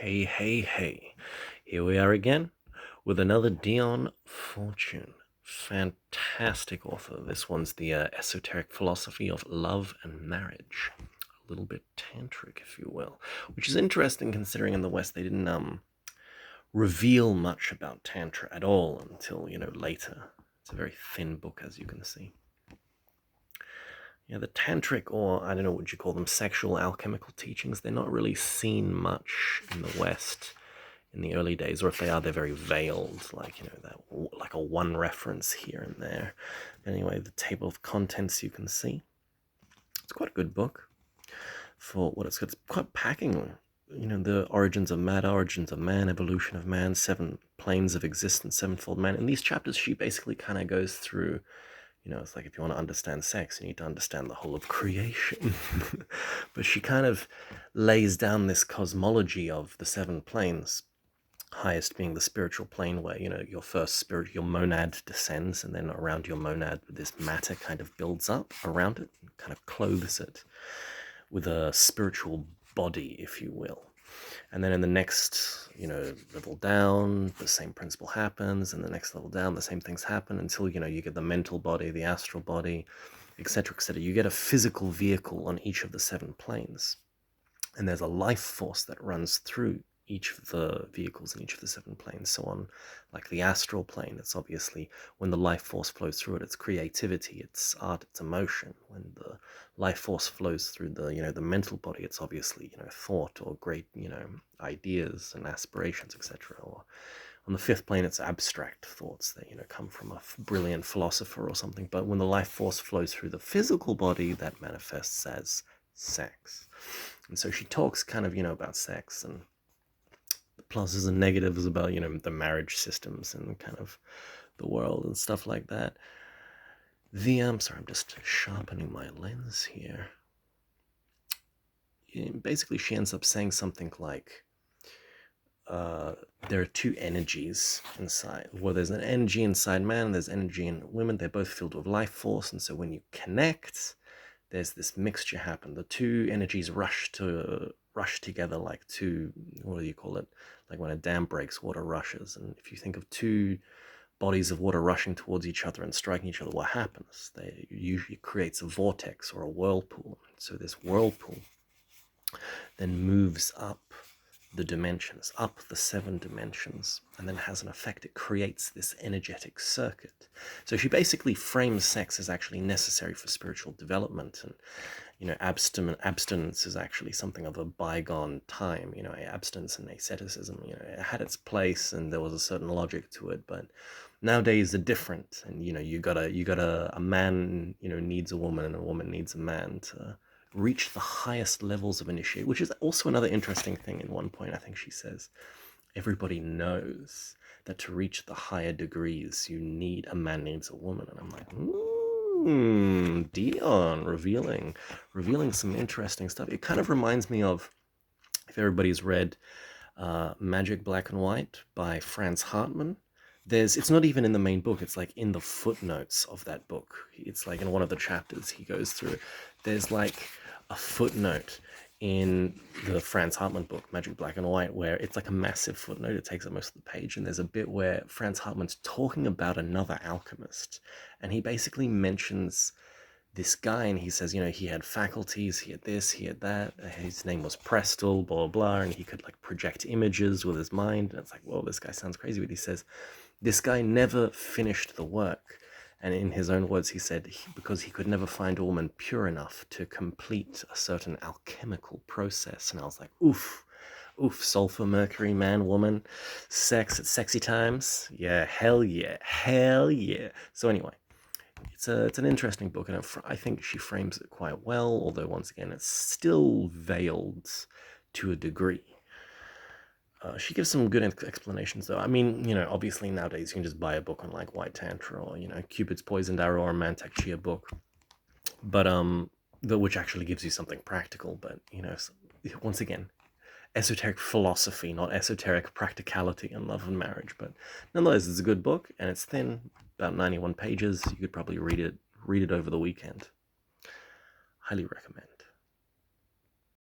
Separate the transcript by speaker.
Speaker 1: Hey. Here we are again with another Dion Fortune. Fantastic author. This one's the Esoteric Philosophy of Love and Marriage. A little bit tantric, if you will. Which is interesting considering in the West they didn't reveal much about Tantra at all until, later. It's a very thin book, as you can see. Yeah, the tantric, or I don't know what you call them, sexual alchemical teachings, they're not really seen much in the West in the early days, or if they are, they're very veiled, like, like a one reference here and there. Anyway, the table of contents you can see. It's quite a good book for what it's got. It's quite packing, the origins of matter, origins of man, evolution of man, 7 planes of existence, sevenfold man. In these chapters, she basically kind of goes through, it's like if you want to understand sex, you need to understand the whole of creation. But she kind of lays down this cosmology of the 7 planes, highest being the spiritual plane where, your first spirit, your monad descends, and then around your monad, this matter kind of builds up around it, kind of clothes it with a spiritual body, if you will. And then in the next, level down, the same principle happens, and the next level down, the same things happen until, you get the mental body, the astral body, etc., etc. You get a physical vehicle on each of the 7 planes. And there's a life force that runs through each of the vehicles in each of the 7 planes. So on, like the astral plane, it's obviously when the life force flows through it, it's creativity, it's art, it's emotion. When the life force flows through the, the mental body, it's obviously, thought or great, ideas and aspirations, etc. Or on the 5th plane, it's abstract thoughts that, come from a brilliant philosopher or something. But when the life force flows through the physical body, that manifests as sex. And so she talks kind of, about sex and the pluses and negatives about, the marriage systems and kind of the world and stuff like that. Sorry, I'm just sharpening my lens here. Basically, she ends up saying something like, there are 2 energies inside. Well, there's an energy inside man, there's energy in women. They're both filled with life force. And so when you connect, there's this mixture happen. The 2 energies rush together like 2, what do you call it? Like when a dam breaks, water rushes. And if you think of 2 bodies of water rushing towards each other and striking each other, what happens? They usually creates a vortex or a whirlpool. So this whirlpool then moves up the dimensions, up the 7 dimensions, and then has an effect. It creates this energetic circuit. So she basically frames sex as actually necessary for spiritual development. And, abstinence is actually something of a bygone time. Abstinence and asceticism, it had its place and there was a certain logic to it, but nowadays they're different. And, a man, needs a woman and a woman needs a man to reach the highest levels of initiate, which is also another interesting thing. In one point, I think she says, everybody knows that to reach the higher degrees, a man needs a woman. And I'm like, Dion, revealing some interesting stuff. It kind of reminds me of, if everybody's read Magic Black and White by Franz Hartmann, it's not even in the main book, it's like in the footnotes of that book. It's like in one of the chapters he goes through, there's like a footnote in the Franz Hartmann book, Magic Black and White, where it's like a massive footnote. It takes up most of the page, and there's a bit where Franz Hartmann's talking about another alchemist, and he basically mentions this guy, and he says, he had faculties, he had this, he had that, his name was Prestel, blah, blah, blah, and he could like project images with his mind, and it's like, whoa, this guy sounds crazy. But he says, this guy never finished the work. And in his own words, he said, because he could never find a woman pure enough to complete a certain alchemical process. And I was like, oof, sulfur, mercury, man, woman, sex at sexy times. Yeah, hell yeah. So anyway, it's an interesting book, and I think she frames it quite well, although once again, it's still veiled to a degree. She gives some good explanations, though. I mean, obviously nowadays you can just buy a book on like White Tantra or, Cupid's Poisoned Arrow or Mantak Chia book, but which actually gives you something practical. But once again, esoteric philosophy, not esoteric practicality and love and marriage. But nonetheless, it's a good book, and it's thin, about 91 pages. You could probably read it over the weekend. Highly recommend.